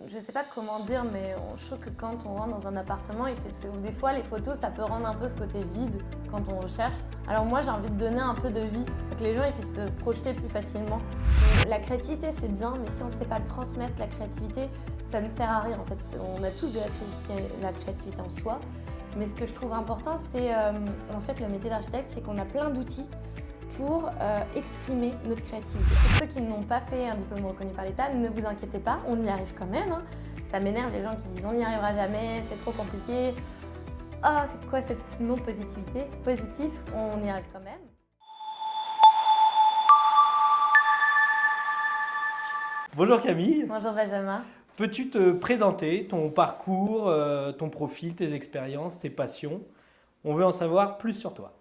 je sais pas comment dire, mais je trouve que quand on rentre dans un appartement, des fois les photos, ça peut rendre un peu ce côté vide quand on recherche. Alors moi, j'ai envie de donner un peu de vie, pour que les gens ils puissent se projeter plus facilement. La créativité, c'est bien, mais si on ne sait pas le transmettre, la créativité, ça ne sert à rien. En fait, on a tous de la créativité en soi. Mais ce que je trouve important, c'est en fait le métier d'architecte, c'est qu'on a plein d'outils pour exprimer notre créativité. Pour ceux qui n'ont pas fait un diplôme reconnu par l'État, ne vous inquiétez pas, on y arrive quand même. Hein. Ça m'énerve les gens qui disent on n'y arrivera jamais, c'est trop compliqué. Ah, c'est quoi cette non-positivité? Positif, on y arrive quand même. Bonjour Camille. Bonjour Benjamin. Peux-tu te présenter ton parcours, ton profil, tes expériences, tes passions? On veut en savoir plus sur toi.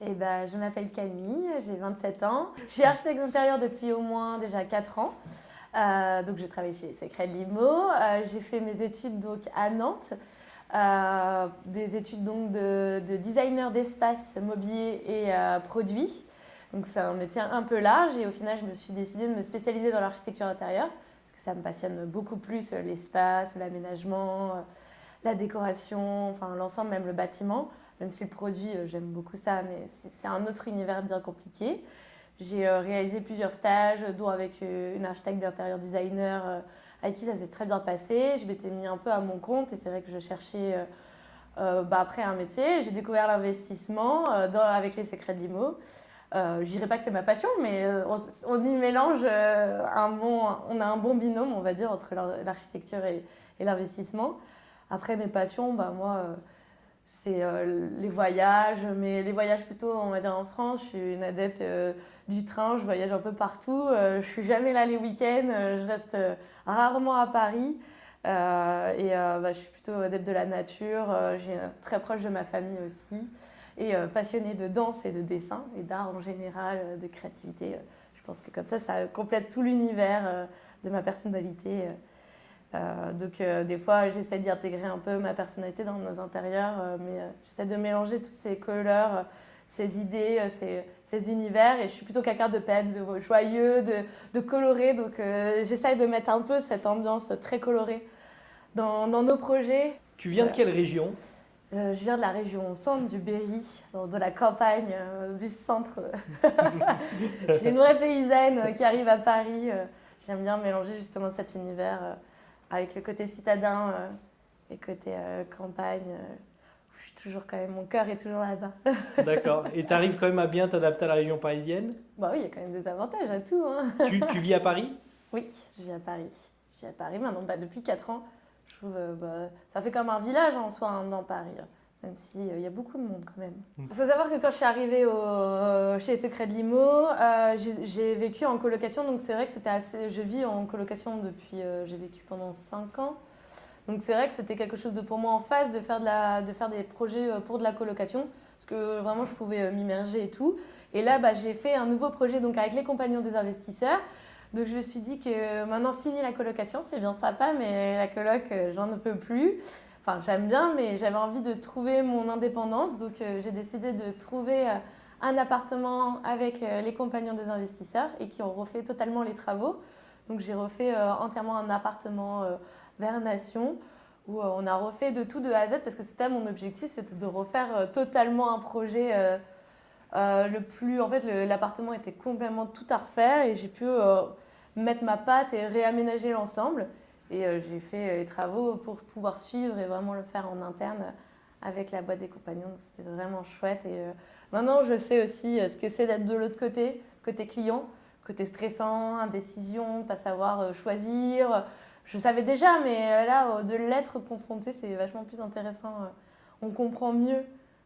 Eh ben, je m'appelle Camille, j'ai 27 ans. Je suis architecte d'intérieur depuis au moins déjà 4 ans. Donc j'ai travaillé chez Secret de Limo. J'ai fait mes études donc, à Nantes. Des études donc, de designer d'espace mobilier et produits. Donc c'est un métier un peu large et au final je me suis décidée de me spécialiser dans l'architecture intérieure parce que ça me passionne beaucoup plus l'espace, l'aménagement, la décoration, enfin l'ensemble, même le bâtiment. Même si le produit, j'aime beaucoup ça, mais c'est un autre univers bien compliqué. J'ai réalisé plusieurs stages, dont avec une architecte d'intérieur designer avec qui ça s'est très bien passé. Je m'étais mis un peu à mon compte et c'est vrai que je cherchais après un métier. J'ai découvert l'investissement avec les Secrets de Limo. Je dirais pas que c'est ma passion, mais on y mélange on a un bon binôme, on va dire, entre l'architecture et l'investissement. Après, mes passions, moi, c'est les voyages, mais les voyages plutôt, on va dire, en France. Je suis une adepte du train, je voyage un peu partout. Je suis jamais là les week-ends, je reste rarement à Paris. Je suis plutôt adepte de la nature, j'ai très proche de ma famille aussi. Et passionnée de danse et de dessin et d'art en général, de créativité. Je pense que comme ça complète tout l'univers de ma personnalité. Des fois, j'essaie d'y intégrer un peu ma personnalité dans nos intérieurs, mais j'essaie de mélanger toutes ces couleurs, ces idées, ces univers. Et je suis plutôt quelqu'un de peps, de joyeux, de coloré. Donc j'essaie de mettre un peu cette ambiance très colorée dans nos projets. Tu viens de quelle région? Je viens de la région centre du Berry, de la campagne du centre. Je suis une vraie paysanne qui arrive à Paris. J'aime bien mélanger justement cet univers avec le côté citadin et le côté campagne. Je suis toujours quand même, mon cœur est toujours là-bas. D'accord. Et tu arrives quand même à bien t'adapter à la région parisienne? Bah oui, il y a quand même des avantages à tout. Hein. Tu vis à Paris? Oui, je vis à Paris. Je vis à Paris maintenant, depuis 4 ans. Je trouve ça fait comme un village en soi dans Paris, même s'il y a beaucoup de monde quand même. Il faut savoir que quand je suis arrivée chez Secret de Limo, j'ai vécu en colocation, donc c'est vrai que c'était assez... Je vis en colocation depuis... j'ai vécu pendant 5 ans, donc c'est vrai que c'était quelque chose de pour moi en phase de faire des projets pour de la colocation, parce que vraiment je pouvais m'immerger et tout. Et là, j'ai fait un nouveau projet donc, avec les compagnons des investisseurs. Donc je me suis dit que maintenant fini la colocation, c'est bien sympa, mais la coloc, j'en ne peux plus. Enfin, j'aime bien, mais j'avais envie de trouver mon indépendance. Donc j'ai décidé de trouver un appartement avec les compagnons des investisseurs et qui ont refait totalement les travaux. Donc j'ai refait entièrement un appartement vers Nation où on a refait de tout de A à Z parce que c'était mon objectif, c'était de refaire totalement un projet. L'appartement était complètement tout à refaire et j'ai pu mettre ma patte et réaménager l'ensemble. Et j'ai fait les travaux pour pouvoir suivre et vraiment le faire en interne avec la boîte des compagnons. C'était vraiment chouette. Et maintenant, je sais aussi ce que c'est d'être de l'autre côté, côté client, côté stressant, indécision, pas savoir choisir. Je savais déjà, mais là, de l'être confronté, c'est vachement plus intéressant. On comprend mieux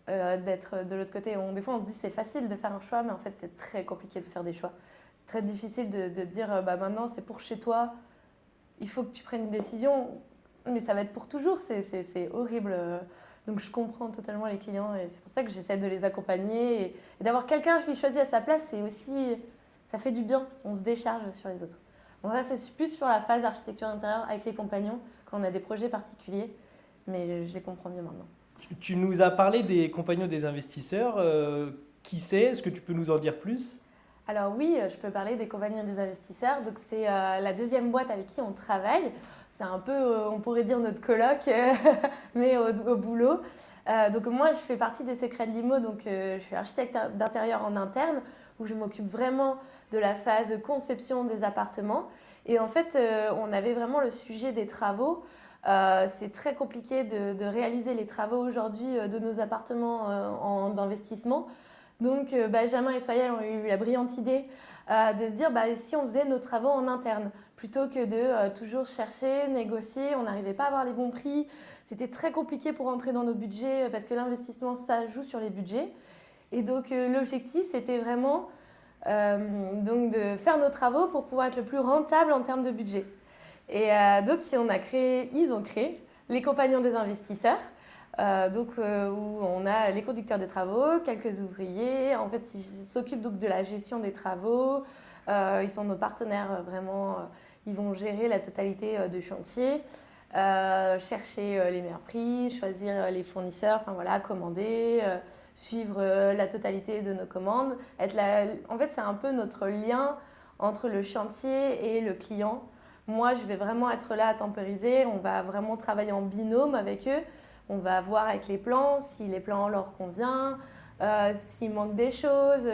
d'être de l'autre côté. Des fois, on se dit c'est facile de faire un choix, mais en fait, c'est très compliqué de faire des choix. C'est très difficile de dire maintenant, c'est pour chez toi, il faut que tu prennes une décision, mais ça va être pour toujours, c'est horrible. Donc, je comprends totalement les clients et c'est pour ça que j'essaie de les accompagner. Et d'avoir quelqu'un qui choisit à sa place, c'est aussi, ça fait du bien, on se décharge sur les autres. Donc, ça, c'est plus sur la phase d'architecture intérieure avec les compagnons, quand on a des projets particuliers, mais je les comprends mieux maintenant. Tu nous as parlé des compagnons des investisseurs. Qui c'est? Est-ce que tu peux nous en dire plus? Alors oui, je peux parler des compagnons des investisseurs. Donc c'est la deuxième boîte avec qui on travaille. C'est un peu, on pourrait dire notre coloc, mais au boulot. Donc moi, je fais partie des secrets de l'IMO. Donc je suis architecte d'intérieur en interne, où je m'occupe vraiment de la phase conception des appartements. Et en fait, on avait vraiment le sujet des travaux. C'est très compliqué de réaliser les travaux aujourd'hui de nos appartements d'investissement. Donc Benjamin et Soyel ont eu la brillante idée de se dire si on faisait nos travaux en interne, plutôt que de toujours chercher, négocier, on n'arrivait pas à avoir les bons prix. C'était très compliqué pour entrer dans nos budgets parce que l'investissement, ça joue sur les budgets. Et donc l'objectif, c'était vraiment donc de faire nos travaux pour pouvoir être le plus rentable en termes de budget. Et donc ils ont créé les compagnons des investisseurs. Où on a les conducteurs des travaux, quelques ouvriers. En fait, ils s'occupent donc de la gestion des travaux. Ils sont nos partenaires vraiment. Ils vont gérer la totalité du chantier, chercher les meilleurs prix, choisir les fournisseurs, enfin voilà, commander, suivre la totalité de nos commandes. En fait, c'est un peu notre lien entre le chantier et le client. Moi, je vais vraiment être là à temporiser. On va vraiment travailler en binôme avec eux. On va voir avec les plans si les plans leur conviennent, s'il manque des choses.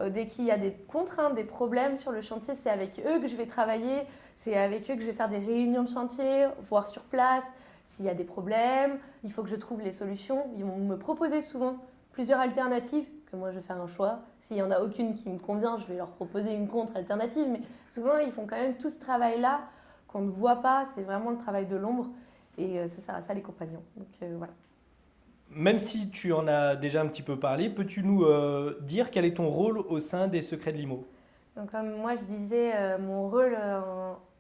Dès qu'il y a des contraintes, des problèmes sur le chantier, c'est avec eux que je vais travailler. C'est avec eux que je vais faire des réunions de chantier, voir sur place s'il y a des problèmes. Il faut que je trouve les solutions. Ils vont me proposer souvent plusieurs alternatives, que moi je vais faire un choix. S'il n'y en a aucune qui me convient, je vais leur proposer une contre-alternative. Mais souvent, ils font quand même tout ce travail-là qu'on ne voit pas. C'est vraiment le travail de l'ombre. Et ça sert à ça les compagnons. Donc voilà. Même si tu en as déjà un petit peu parlé, peux-tu nous dire quel est ton rôle au sein des secrets de l'IMO? Donc comme moi je disais, mon rôle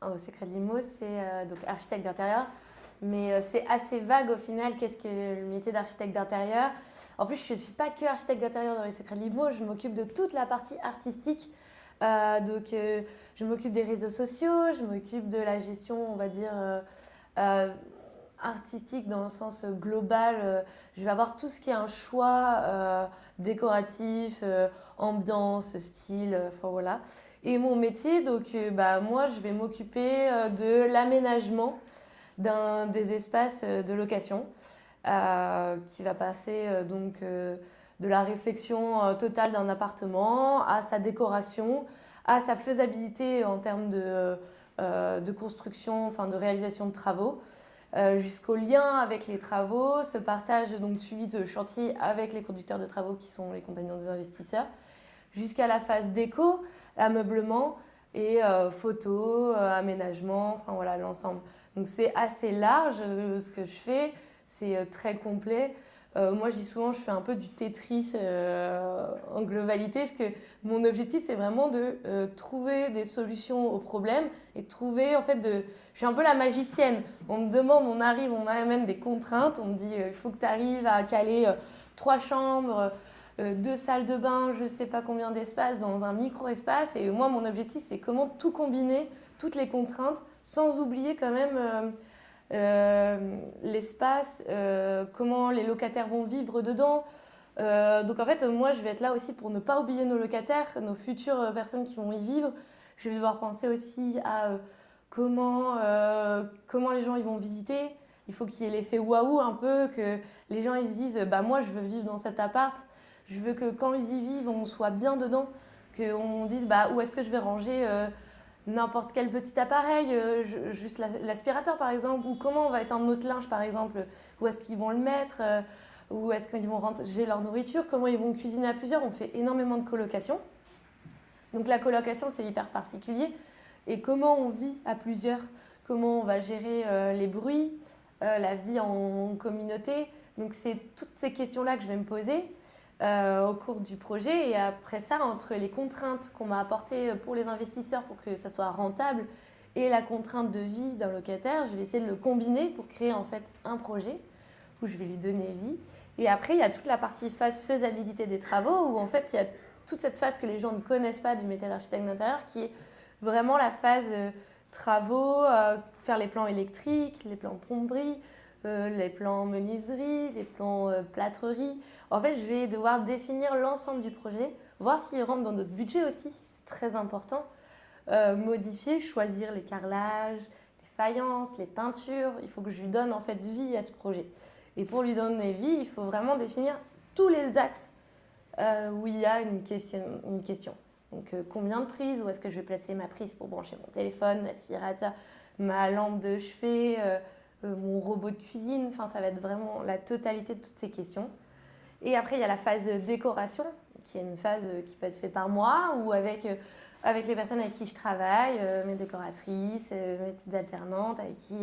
au secret de l'IMO, c'est donc architecte d'intérieur. Mais c'est assez vague au final, qu'est-ce que le métier d'architecte d'intérieur. En plus, je ne suis pas que architecte d'intérieur dans les secrets de l'IMO, je m'occupe de toute la partie artistique. Je m'occupe des réseaux sociaux, je m'occupe de la gestion, on va dire, artistique dans le sens global. Je vais avoir tout ce qui est un choix décoratif, ambiance, style, enfin voilà. Et mon métier, donc moi, je vais m'occuper de l'aménagement des espaces de location qui va passer de la réflexion totale d'un appartement à sa décoration, à sa faisabilité en termes de construction, enfin de réalisation de travaux. Jusqu'au lien avec les travaux, ce partage donc suivi de chantier avec les conducteurs de travaux qui sont les compagnons des investisseurs, jusqu'à la phase déco, ameublement et photo, aménagement, enfin voilà l'ensemble. Donc c'est assez large ce que je fais, c'est très complet. Moi je dis souvent je fais un peu du Tetris en globalité parce que mon objectif c'est vraiment de trouver des solutions aux problèmes et trouver en fait je suis un peu la magicienne. On me demande, on arrive, on m'amène des contraintes, on me dit il faut que tu arrives à caler 3 chambres, 2 salles de bain, je sais pas combien d'espace dans un micro-espace et moi mon objectif c'est comment tout combiner, toutes les contraintes sans oublier quand même l'espace, comment les locataires vont vivre dedans. Donc en fait, moi, je vais être là aussi pour ne pas oublier nos locataires, nos futures personnes qui vont y vivre. Je vais devoir penser aussi à comment les gens ils vont visiter. Il faut qu'il y ait l'effet waouh un peu, que les gens ils se disent moi je veux vivre dans cet appart, je veux que quand ils y vivent on soit bien dedans, qu'on dise où est-ce que je vais ranger n'importe quel petit appareil, juste l'aspirateur par exemple, ou comment on va étendre notre linge par exemple, où est-ce qu'ils vont le mettre, où est-ce qu'ils vont ranger leur nourriture, comment ils vont cuisiner à plusieurs. On fait énormément de colocation. Donc la colocation c'est hyper particulier. Et comment on vit à plusieurs, comment on va gérer les bruits, la vie en communauté. Donc c'est toutes ces questions-là que je vais me poser au cours du projet. Et après ça, entre les contraintes qu'on m'a apportées pour les investisseurs pour que ça soit rentable et la contrainte de vie d'un locataire, je vais essayer de le combiner pour créer en fait un projet où je vais lui donner vie. Et après, il y a toute la partie phase faisabilité des travaux où en fait, il y a toute cette phase que les gens ne connaissent pas du métier d'architecte d'intérieur qui est vraiment la phase travaux, faire les plans électriques, les plans plomberie, les plans menuiserie, les plans plâtrerie. En fait, je vais devoir définir l'ensemble du projet, voir s'il rentre dans notre budget aussi, c'est très important. Modifier, choisir les carrelages, les faïences, les peintures. Il faut que je lui donne en fait vie à ce projet. Et pour lui donner vie, il faut vraiment définir tous les axes où il y a une question. Donc combien de prises, où est-ce que je vais placer ma prise pour brancher mon téléphone, l'aspirateur, ma lampe de chevet, mon robot de cuisine. Enfin, ça va être vraiment la totalité de toutes ces questions. Et après, il y a la phase de décoration, qui est une phase qui peut être faite par moi ou avec les personnes avec qui je travaille, mes décoratrices, mes petites alternantes, avec qui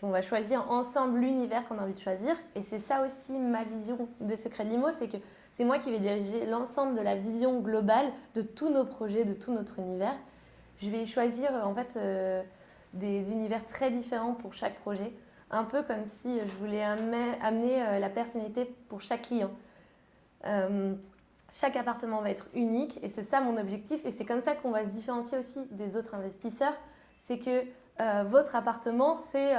on va choisir ensemble l'univers qu'on a envie de choisir. Et c'est ça aussi ma vision des Secrets de Limo, c'est que c'est moi qui vais diriger l'ensemble de la vision globale de tous nos projets, de tout notre univers. Je vais choisir en fait des univers très différents pour chaque projet, un peu comme si je voulais amener la personnalité pour chaque client. Chaque appartement va être unique et c'est ça mon objectif et c'est comme ça qu'on va se différencier aussi des autres investisseurs. C'est que votre appartement, c'est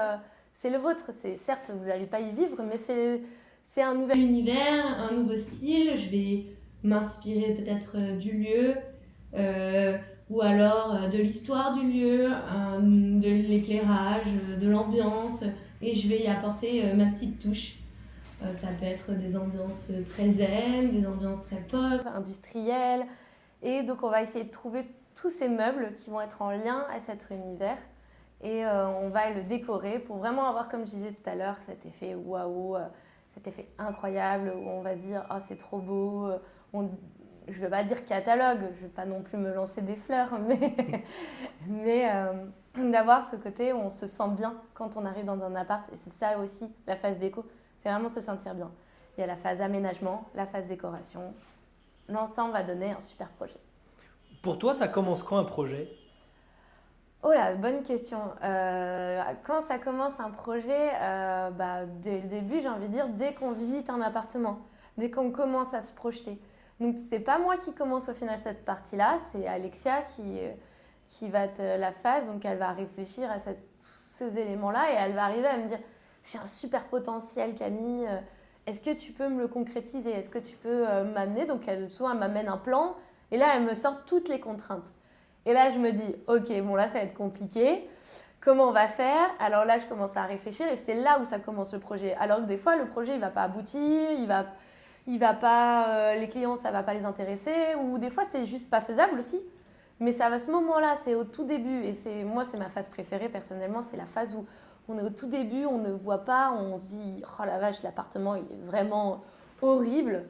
le vôtre. Certes, vous n'allez pas y vivre, mais c'est un nouvel univers, un nouveau style. Je vais m'inspirer peut-être du lieu ou alors de l'histoire du lieu, de l'éclairage, de l'ambiance et je vais y apporter ma petite touche. Ça peut être des ambiances très zen, des ambiances très pop, industrielles. Et donc on va essayer de trouver tous ces meubles qui vont être en lien à cet univers. Et on va le décorer pour vraiment avoir, comme je disais tout à l'heure, cet effet waouh, cet effet incroyable où on va se dire « Oh, c'est trop beau ». Je ne vais pas dire catalogue, je ne vais pas non plus me lancer des fleurs, mais d'avoir ce côté où on se sent bien quand on arrive dans un appart. Et c'est ça aussi, la phase déco. C'est vraiment se sentir bien. Il y a la phase aménagement, la phase décoration. L'ensemble va donner un super projet. Pour toi, ça commence quand un projet? Oh là, bonne question. Quand ça commence un projet, dès le début, j'ai envie de dire, dès qu'on visite un appartement, dès qu'on commence à se projeter. Donc, c'est pas moi qui commence au final cette partie-là, c'est Alexia qui va être la phase. Donc, elle va réfléchir à ces éléments-là et elle va arriver à me dire j'ai un super potentiel, Camille. Est-ce que tu peux me le concrétiser? Est-ce que tu peux m'amener? Donc, elle m'amène un plan et là, elle me sort toutes les contraintes. Et là, je me dis, ok, bon là, ça va être compliqué. Comment on va faire? Alors là, je commence à réfléchir et c'est là où ça commence le projet. Alors que des fois, le projet, il va pas aboutir, il va pas, les clients, ça va pas les intéresser, ou des fois, c'est juste pas faisable aussi. Mais c'est à ce moment-là, c'est au tout début, et moi, c'est ma phase préférée personnellement, c'est la phase où on est au tout début, on ne voit pas, on se dit, oh la vache, l'appartement, il est vraiment horrible.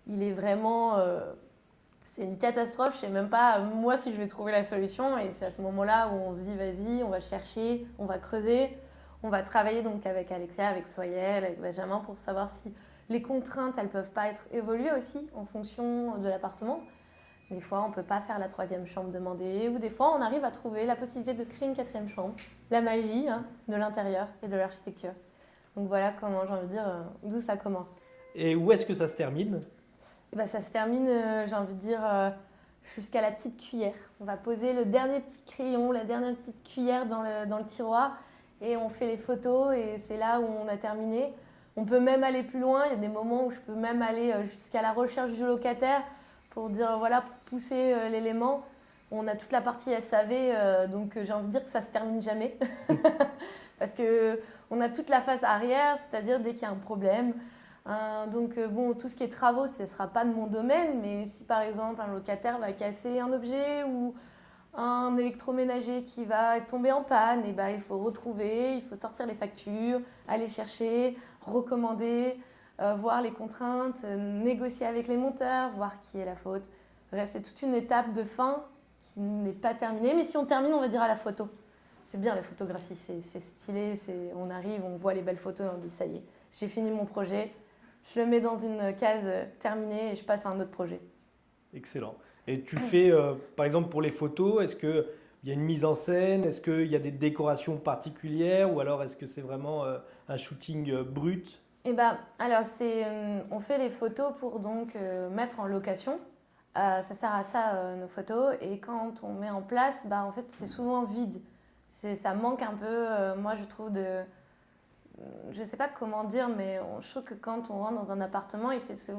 Il est vraiment... c'est une catastrophe, je sais même pas moi si je vais trouver la solution et c'est à ce moment-là où on se dit vas-y, on va chercher, on va creuser, on va travailler donc avec Alexia, avec Soyel, avec Benjamin pour savoir si les contraintes elles peuvent pas être évoluées aussi en fonction de l'appartement. Des fois on peut pas faire la 3e chambre demandée ou des fois on arrive à trouver la possibilité de créer une 4e chambre, la magie de l'intérieur et de l'architecture. Donc voilà comment j'ai envie de dire d'où ça commence. Et où est-ce que ça se termine? Ça se termine, j'ai envie de dire, jusqu'à la petite cuillère. On va poser le dernier petit crayon, la dernière petite cuillère dans le tiroir et on fait les photos et c'est là où on a terminé. On peut même aller plus loin, il y a des moments où je peux même aller jusqu'à la recherche du locataire pour dire, voilà, pour pousser l'élément. On a toute la partie SAV, donc j'ai envie de dire que ça se termine jamais. Parce qu'on a toute la phase arrière, c'est-à-dire dès qu'il y a un problème. Donc tout ce qui est travaux, ce ne sera pas de mon domaine, mais si par exemple un locataire va casser un objet ou un électroménager qui va tomber en panne, et il faut retrouver, il faut sortir les factures, aller chercher, recommander, voir les contraintes, négocier avec les monteurs, voir qui est la faute. Bref, c'est toute une étape de fin qui n'est pas terminée, mais si on termine, on va dire à la photo. C'est bien la photographie, c'est stylé, on arrive, on voit les belles photos et on dit ça y est, j'ai fini mon projet. Je le mets dans une case terminée et je passe à un autre projet. Excellent. Et tu fais, par exemple, pour les photos, est-ce qu'il y a une mise en scène? Est-ce qu'il y a des décorations particulières? Ou alors est-ce que c'est vraiment un shooting brut? Alors, on fait les photos pour donc mettre en location. Ça sert à ça, nos photos. Et quand on met en place, en fait, c'est souvent vide. Ça manque un peu, moi, je trouve, je sais pas comment dire, mais je trouve que quand on rentre dans un appartement,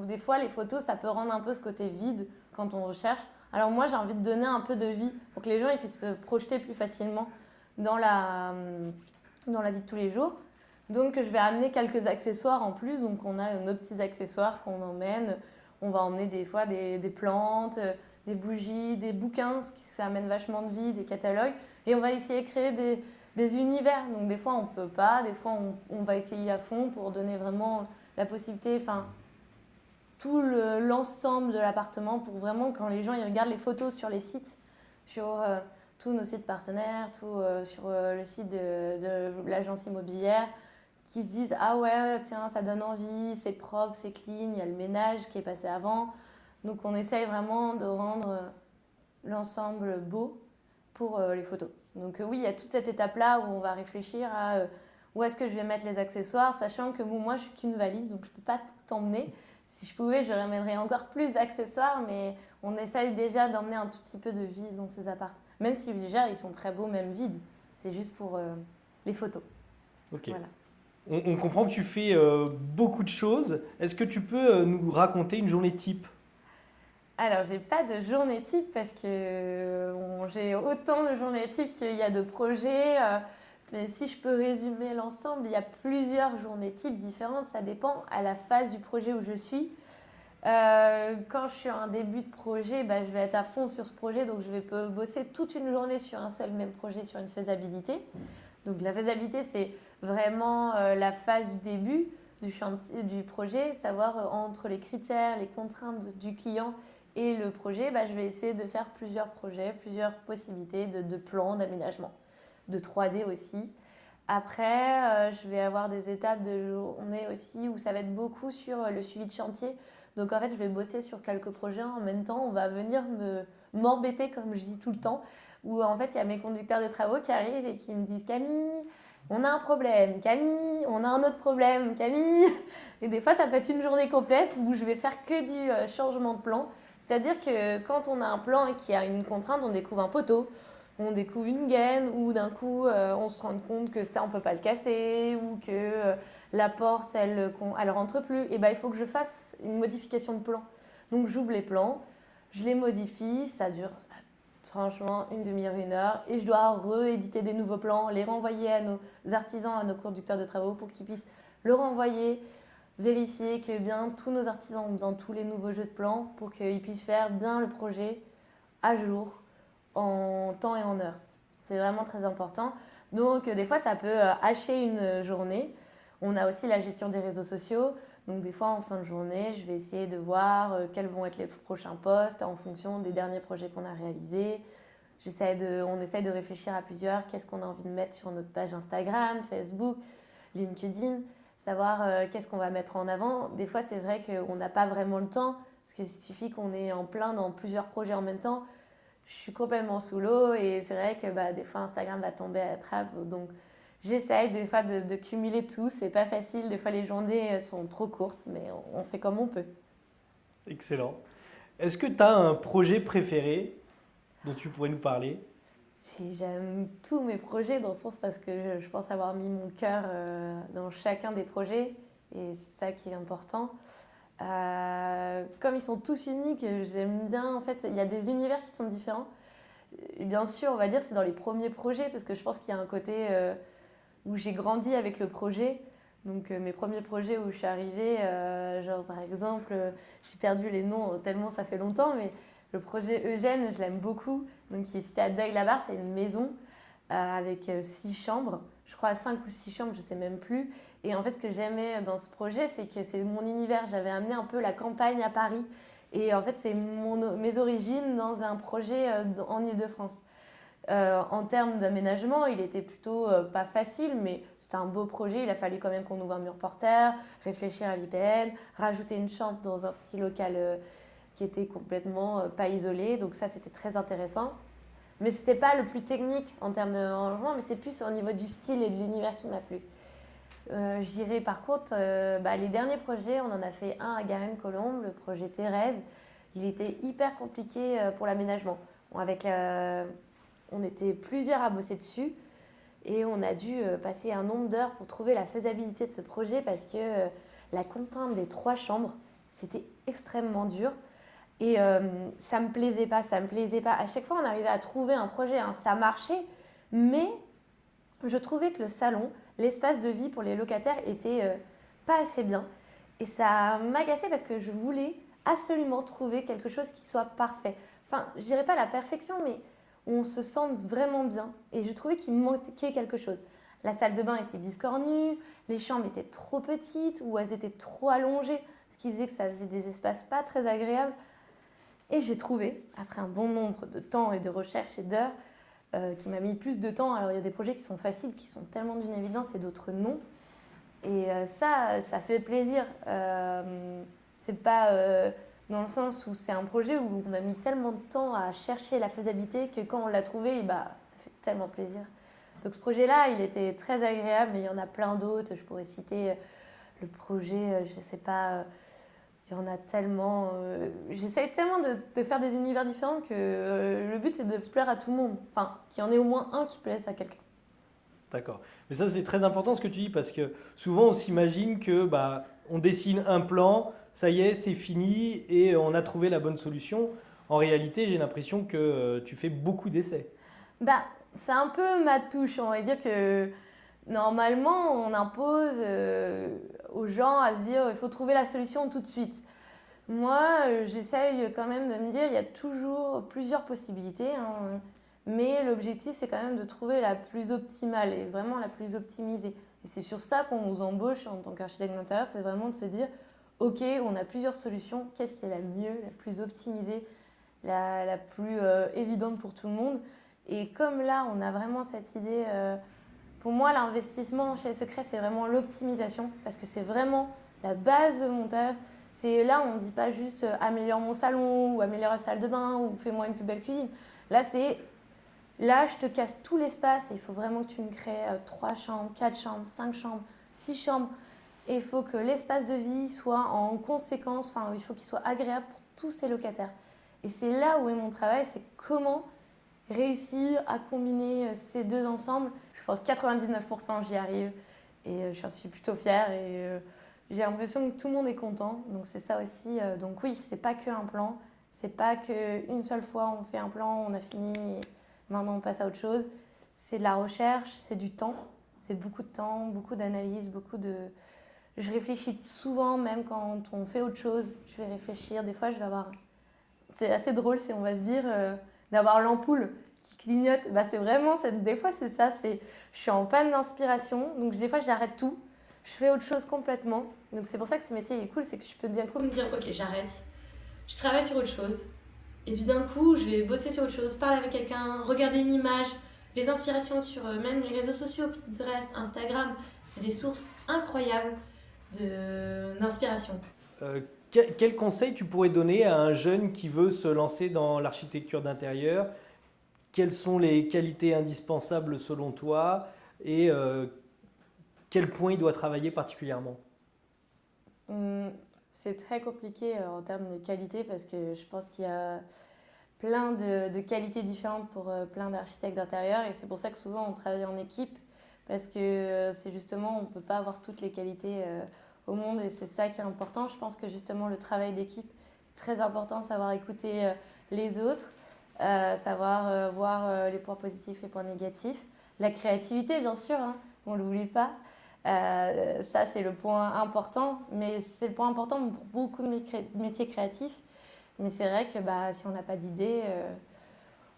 des fois les photos, ça peut rendre un peu ce côté vide quand on recherche. Alors moi, j'ai envie de donner un peu de vie pour que les gens ils puissent se projeter plus facilement dans dans la vie de tous les jours. Donc je vais amener quelques accessoires en plus. Donc on a nos petits accessoires qu'on emmène. On va emmener des fois des plantes, des bougies, des bouquins, ce qui ça amène vachement de vie, des catalogues. Et on va essayer de créer des univers. Donc des fois on peut pas, des fois on va essayer à fond pour donner vraiment la possibilité, enfin tout l'ensemble de l'appartement pour vraiment quand les gens ils regardent les photos sur les sites, sur tous nos sites partenaires, sur le site de l'agence immobilière, qui se disent ah ouais tiens ça donne envie, c'est propre, c'est clean, il y a le ménage qui est passé avant. Donc on essaye vraiment de rendre l'ensemble beau pour les photos. Donc oui, il y a toute cette étape-là où on va réfléchir à où est-ce que je vais mettre les accessoires, sachant que bon, moi je suis qu'une valise, donc je ne peux pas tout emmener. Si je pouvais, je ramènerais encore plus d'accessoires, mais on essaye déjà d'emmener un tout petit peu de vie dans ces apparts. Même si déjà ils sont très beaux, même vides. C'est juste pour les photos. Ok. Voilà. On comprend que tu fais beaucoup de choses. Est-ce que tu peux nous raconter une journée type? Alors, j'ai pas de journée type parce que j'ai autant de journées type qu'il y a de projets. Mais si je peux résumer l'ensemble, il y a plusieurs journées types différentes. Ça dépend à la phase du projet où je suis. Quand je suis en début de projet, bah, je vais être à fond sur ce projet. Donc, je vais bosser toute une journée sur un seul même projet, sur une faisabilité. Donc, la faisabilité, c'est vraiment la phase du début du chantier, du projet, savoir entre les critères, les contraintes du client et le projet, bah, je vais essayer de faire plusieurs projets, plusieurs possibilités de plans, d'aménagement, de 3D aussi. Après, je vais avoir des étapes de journée aussi où ça va être beaucoup sur le suivi de chantier. Donc en fait, je vais bosser sur quelques projets en même temps. On va venir m'embêter, comme je dis tout le temps, où en fait, il y a mes conducteurs de travaux qui arrivent et qui me disent Camille, on a un problème, Camille, on a un autre problème, Camille. Et des fois, ça peut être une journée complète où je vais faire que du changement de plan. C'est-à-dire que quand on a un plan et qu'il y a une contrainte, on découvre un poteau, on découvre une gaine, ou d'un coup, on se rend compte que ça, on ne peut pas le casser, ou que la porte, elle rentre plus. Et ben, il faut que je fasse une modification de plan. Donc, j'ouvre les plans, je les modifie, ça dure franchement une demi-heure, 1 heure, et je dois rééditer des nouveaux plans, les renvoyer à nos artisans, à nos conducteurs de travaux pour qu'ils puissent le renvoyer, vérifier que bien tous nos artisans ont bien tous les nouveaux jeux de plans pour qu'ils puissent faire bien le projet à jour, en temps et en heure. C'est vraiment très important. Donc des fois, ça peut hacher une journée. On a aussi la gestion des réseaux sociaux. Donc des fois, en fin de journée, je vais essayer de voir quels vont être les prochains posts en fonction des derniers projets qu'on a réalisés. On essaye de réfléchir à plusieurs. Qu'est-ce qu'on a envie de mettre sur notre page Instagram, Facebook, LinkedIn, savoir qu'est-ce qu'on va mettre en avant. Des fois, c'est vrai qu'on n'a pas vraiment le temps, parce qu'il suffit qu'on est en plein dans plusieurs projets en même temps. Je suis complètement sous l'eau et c'est vrai que bah, des fois, Instagram va tomber à la trappe. Donc, j'essaye des fois de cumuler tout. C'est pas facile. Des fois, les journées sont trop courtes, mais on fait comme on peut. Excellent. Est-ce que tu as un projet préféré dont tu pourrais nous parler? J'aime tous mes projets dans le sens parce que je pense avoir mis mon cœur dans chacun des projets et c'est ça qui est important. Comme ils sont tous uniques, j'aime bien, en fait, il y a des univers qui sont différents. Et bien sûr, on va dire c'est dans les premiers projets parce que je pense qu'il y a un côté où j'ai grandi avec le projet. Donc mes premiers projets où je suis arrivée, genre par exemple, j'ai perdu les noms tellement ça fait longtemps, mais le projet Eugène, je l'aime beaucoup. Donc qui est situé à Deuil-la-Barre, c'est une maison avec 6 chambres, je crois 5 ou 6 chambres, je ne sais même plus. Et en fait, ce que j'aimais dans ce projet, c'est que c'est mon univers. J'avais amené un peu la campagne à Paris. Et en fait, c'est mes origines dans un projet en Île-de-France. En termes d'aménagement, il était plutôt pas facile, mais c'était un beau projet. Il a fallu quand même qu'on ouvre un mur porteur, réfléchir à l'IPN, rajouter une chambre dans un petit local qui était complètement pas isolé. Donc ça, c'était très intéressant. Mais c'était pas le plus technique en termes de rangement, mais c'est plus au niveau du style et de l'univers qui m'a plu. Je dirais par contre, les derniers projets, on en a fait un à Garenne-Colombe, le projet Thérèse. Il était hyper compliqué pour l'aménagement. On était plusieurs à bosser dessus. Et on a dû passer un nombre d'heures pour trouver la faisabilité de ce projet parce que la contrainte des 3 chambres, c'était extrêmement dur. Et ça me plaisait pas, ça me plaisait pas. À chaque fois, on arrivait à trouver un projet, hein, ça marchait, mais je trouvais que le salon, l'espace de vie pour les locataires était pas assez bien. Et ça m'agaçait parce que je voulais absolument trouver quelque chose qui soit parfait. Enfin, je dirais pas la perfection, mais où on se sente vraiment bien. Et je trouvais qu'il manquait quelque chose. La salle de bain était biscornue, les chambres étaient trop petites ou elles étaient trop allongées, ce qui faisait que ça faisait des espaces pas très agréables. Et j'ai trouvé, après un bon nombre de temps et de recherches et d'heures, qui m'a mis plus de temps. Alors il y a des projets qui sont faciles, qui sont tellement d'une évidence et d'autres non. Et ça fait plaisir. C'est pas dans le sens où c'est un projet où on a mis tellement de temps à chercher la faisabilité que quand on l'a trouvé, bah, ça fait tellement plaisir. Donc ce projet-là, il était très agréable, mais il y en a plein d'autres. Je pourrais citer le projet, je sais pas, il y en a tellement. J'essaye tellement de faire des univers différents que le but c'est de plaire à tout le monde. Enfin, qu'il y en ait au moins un qui plaise à quelqu'un. D'accord. Mais ça, c'est très important ce que tu dis parce que souvent, on s'imagine que bah, on dessine un plan, ça y est, c'est fini et on a trouvé la bonne solution. En réalité, j'ai l'impression que tu fais beaucoup d'essais. Bah, c'est un peu ma touche. On va dire que normalement, on impose aux gens à se dire il faut trouver la solution tout de suite. Moi, j'essaye quand même de me dire il y a toujours plusieurs possibilités, hein, mais l'objectif, c'est quand même de trouver la plus optimale et vraiment la plus optimisée. Et c'est sur ça qu'on nous embauche en tant qu'architecte d'intérieur, c'est vraiment de se dire ok, on a plusieurs solutions, qu'est-ce qui est la mieux, la plus optimisée, la plus évidente pour tout le monde. Et comme là, on a vraiment cette idée, pour moi, l'investissement chez Les Secrets, c'est vraiment l'optimisation, parce que c'est vraiment la base de mon taf. C'est là, on ne dit pas juste améliore mon salon, ou améliore la salle de bain, ou fais-moi une plus belle cuisine. Là, là, je te casse tout l'espace et il faut vraiment que tu me crées 3 chambres, 4 chambres, 5 chambres, 6 chambres. Et il faut que l'espace de vie soit en conséquence, enfin, il faut qu'il soit agréable pour tous ces locataires. Et c'est là où est mon travail, c'est comment réussir à combiner ces deux ensemble. Je pense 99% j'y arrive et je suis plutôt fière et j'ai l'impression que tout le monde est content. Donc c'est ça aussi. Donc oui, c'est pas qu'un plan, c'est pas qu'une seule fois on fait un plan, on a fini, et maintenant on passe à autre chose. C'est de la recherche, c'est du temps, c'est beaucoup de temps, beaucoup d'analyse, beaucoup de... Je réfléchis souvent, même quand on fait autre chose, je vais réfléchir. Des fois, je vais avoir... C'est assez drôle, on va se dire, d'avoir l'ampoule qui clignote. Bah, c'est vraiment, des fois, c'est ça. Je suis en panne d'inspiration, donc des fois, j'arrête tout. Je fais autre chose complètement. Donc c'est pour ça que ce métier est cool, c'est que je peux d'un coup me dire, ok, j'arrête. Je travaille sur autre chose. Et puis d'un coup, je vais bosser sur autre chose, parler avec quelqu'un, regarder une image. Les inspirations sur même les réseaux sociaux, Pinterest, Instagram, c'est des sources incroyables d'inspiration. Quel conseil tu pourrais donner à un jeune qui veut se lancer dans l'architecture d'intérieur? Quelles sont les qualités indispensables selon toi et quel point il doit travailler particulièrement? C'est très compliqué en termes de qualité parce que je pense qu'il y a plein de qualités différentes pour plein d'architectes d'intérieur et c'est pour ça que souvent on travaille en équipe parce que c'est justement, on ne peut pas avoir toutes les qualités au monde et c'est ça qui est important. Je pense que justement le travail d'équipe est très important, savoir écouter les autres, savoir voir les points positifs, les points négatifs. La créativité, bien sûr, hein, on ne l'oublie pas. Ça, c'est le point important, mais c'est le point important pour beaucoup de métiers créatifs. Mais c'est vrai que si on n'a pas d'idée,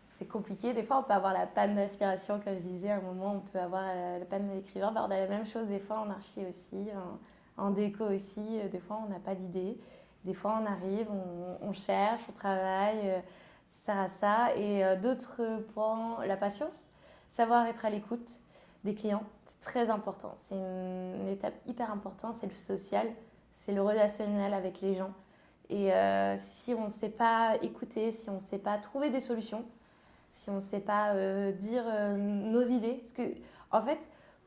c'est compliqué. Des fois, on peut avoir la panne d'inspiration, comme je disais, à un moment, on peut avoir la panne d'écrivain. On a la même chose des fois en archi aussi, en déco aussi. Des fois, on n'a pas d'idée. Des fois, on arrive, on cherche, on travaille, ça sert à ça. Et d'autres points, la patience, savoir être à l'écoute des clients, c'est très important. C'est une étape hyper importante, c'est le social, c'est le relationnel avec les gens. Et si on ne sait pas écouter, si on ne sait pas trouver des solutions, si on ne sait pas dire nos idées, parce que en fait,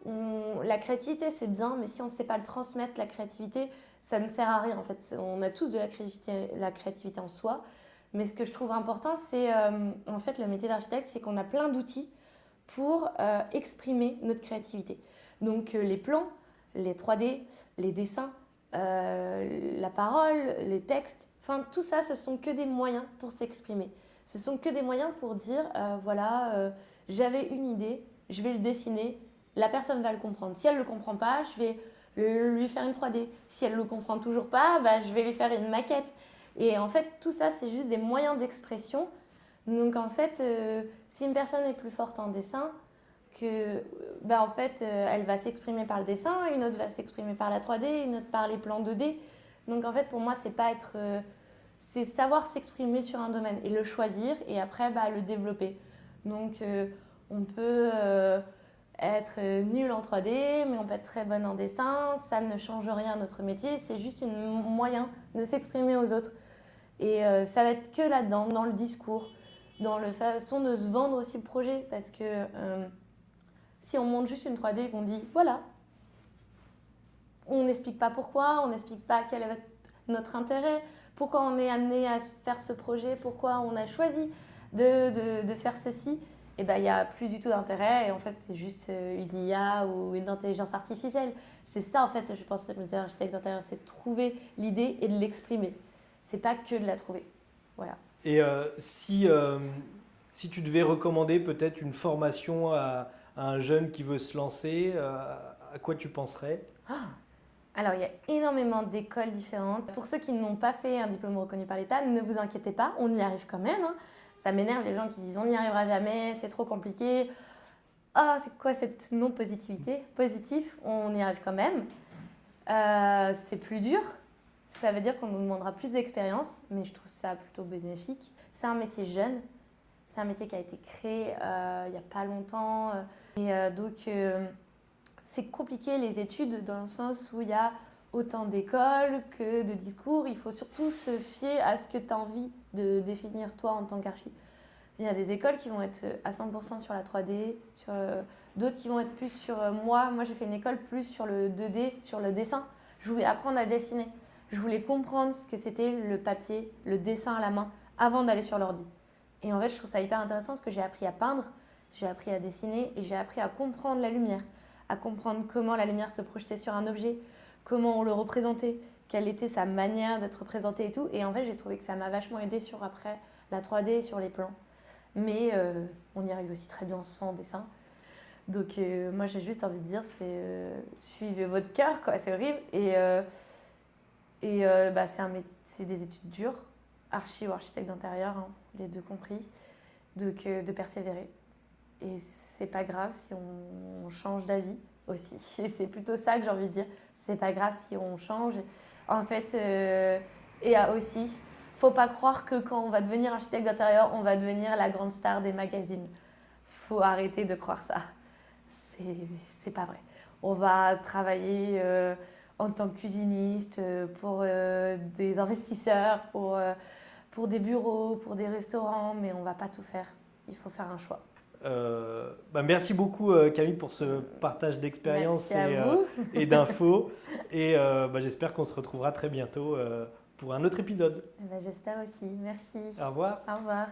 la créativité c'est bien, mais si on ne sait pas le transmettre, la créativité, ça ne sert à rien. En fait, on a tous de la créativité en soi, mais ce que je trouve important, c'est en fait le métier d'architecte, c'est qu'on a plein d'outils pour exprimer notre créativité. Donc les plans, les 3D, les dessins, la parole, les textes, enfin tout ça, ce sont que des moyens pour s'exprimer. Ce sont que des moyens pour dire, j'avais une idée, je vais le dessiner, la personne va le comprendre. Si elle ne le comprend pas, je vais lui faire une 3D. Si elle ne le comprend toujours pas, je vais lui faire une maquette. Et en fait, tout ça, c'est juste des moyens d'expression. Donc en fait, si une personne est plus forte en dessin, elle va s'exprimer par le dessin, une autre va s'exprimer par la 3D, une autre par les plans 2D. Donc en fait, pour moi, c'est savoir s'exprimer sur un domaine et le choisir et après le développer. Donc on peut être nul en 3D, mais on peut être très bonne en dessin. Ça ne change rien à notre métier, c'est juste un moyen de s'exprimer aux autres. Et ça va être que là-dedans, dans le discours, dans la façon de se vendre aussi le projet. Parce que si on monte juste une 3D et qu'on dit voilà, on n'explique pas pourquoi, on n'explique pas quel est notre intérêt, pourquoi on est amené à faire ce projet, pourquoi on a choisi de faire ceci, et il n'y a plus du tout d'intérêt. Et en fait, c'est juste une IA ou une intelligence artificielle. C'est ça, en fait, je pense, le métier d'architecte d'intérieur, c'est de trouver l'idée et de l'exprimer. C'est pas que de la trouver. Voilà. Et si tu devais recommander peut-être une formation à un jeune qui veut se lancer, à quoi tu penserais ? Alors, il y a énormément d'écoles différentes. Pour ceux qui n'ont pas fait un diplôme reconnu par l'État, ne vous inquiétez pas, on y arrive quand même. Ça m'énerve les gens qui disent on n'y arrivera jamais, c'est trop compliqué. Ah, c'est quoi cette non-positivité ? Positif, on y arrive quand même. C'est plus dur. Ça veut dire qu'on nous demandera plus d'expérience, mais je trouve ça plutôt bénéfique. C'est un métier jeune. C'est un métier qui a été créé il n'y a pas longtemps. Donc, c'est compliqué les études dans le sens où il y a autant d'écoles que de discours. Il faut surtout se fier à ce que tu as envie de définir toi en tant qu'archi. Il y a des écoles qui vont être à 100% sur la 3D, d'autres qui vont être plus sur moi. Moi, j'ai fait une école plus sur le 2D, sur le dessin. Je voulais apprendre à dessiner. Je voulais comprendre ce que c'était le papier, le dessin à la main, avant d'aller sur l'ordi. Et en fait, je trouve ça hyper intéressant parce que j'ai appris à peindre, j'ai appris à dessiner et j'ai appris à comprendre la lumière, à comprendre comment la lumière se projetait sur un objet, comment on le représentait, quelle était sa manière d'être représentée et tout. Et en fait, j'ai trouvé que ça m'a vachement aidé sur après la 3D, sur les plans. Mais on y arrive aussi très bien sans dessin. Donc moi, j'ai juste envie de dire, suivez votre cœur, quoi. C'est horrible. C'est des études dures, archi ou architecte d'intérieur, les deux compris, donc de persévérer. Et c'est pas grave si on change d'avis aussi. Et c'est plutôt ça que j'ai envie de dire. C'est pas grave si on change. En fait, aussi, faut pas croire que quand on va devenir architecte d'intérieur, on va devenir la grande star des magazines. Faut arrêter de croire ça. C'est pas vrai. On va travailler en tant que cuisiniste pour des investisseurs, pour des bureaux, pour des restaurants, mais on va pas tout faire. Il faut faire un choix. Merci beaucoup Camille pour ce partage d'expérience et d'infos. Et j'espère qu'on se retrouvera très bientôt pour un autre épisode. J'espère aussi. Merci. Au revoir. Au revoir.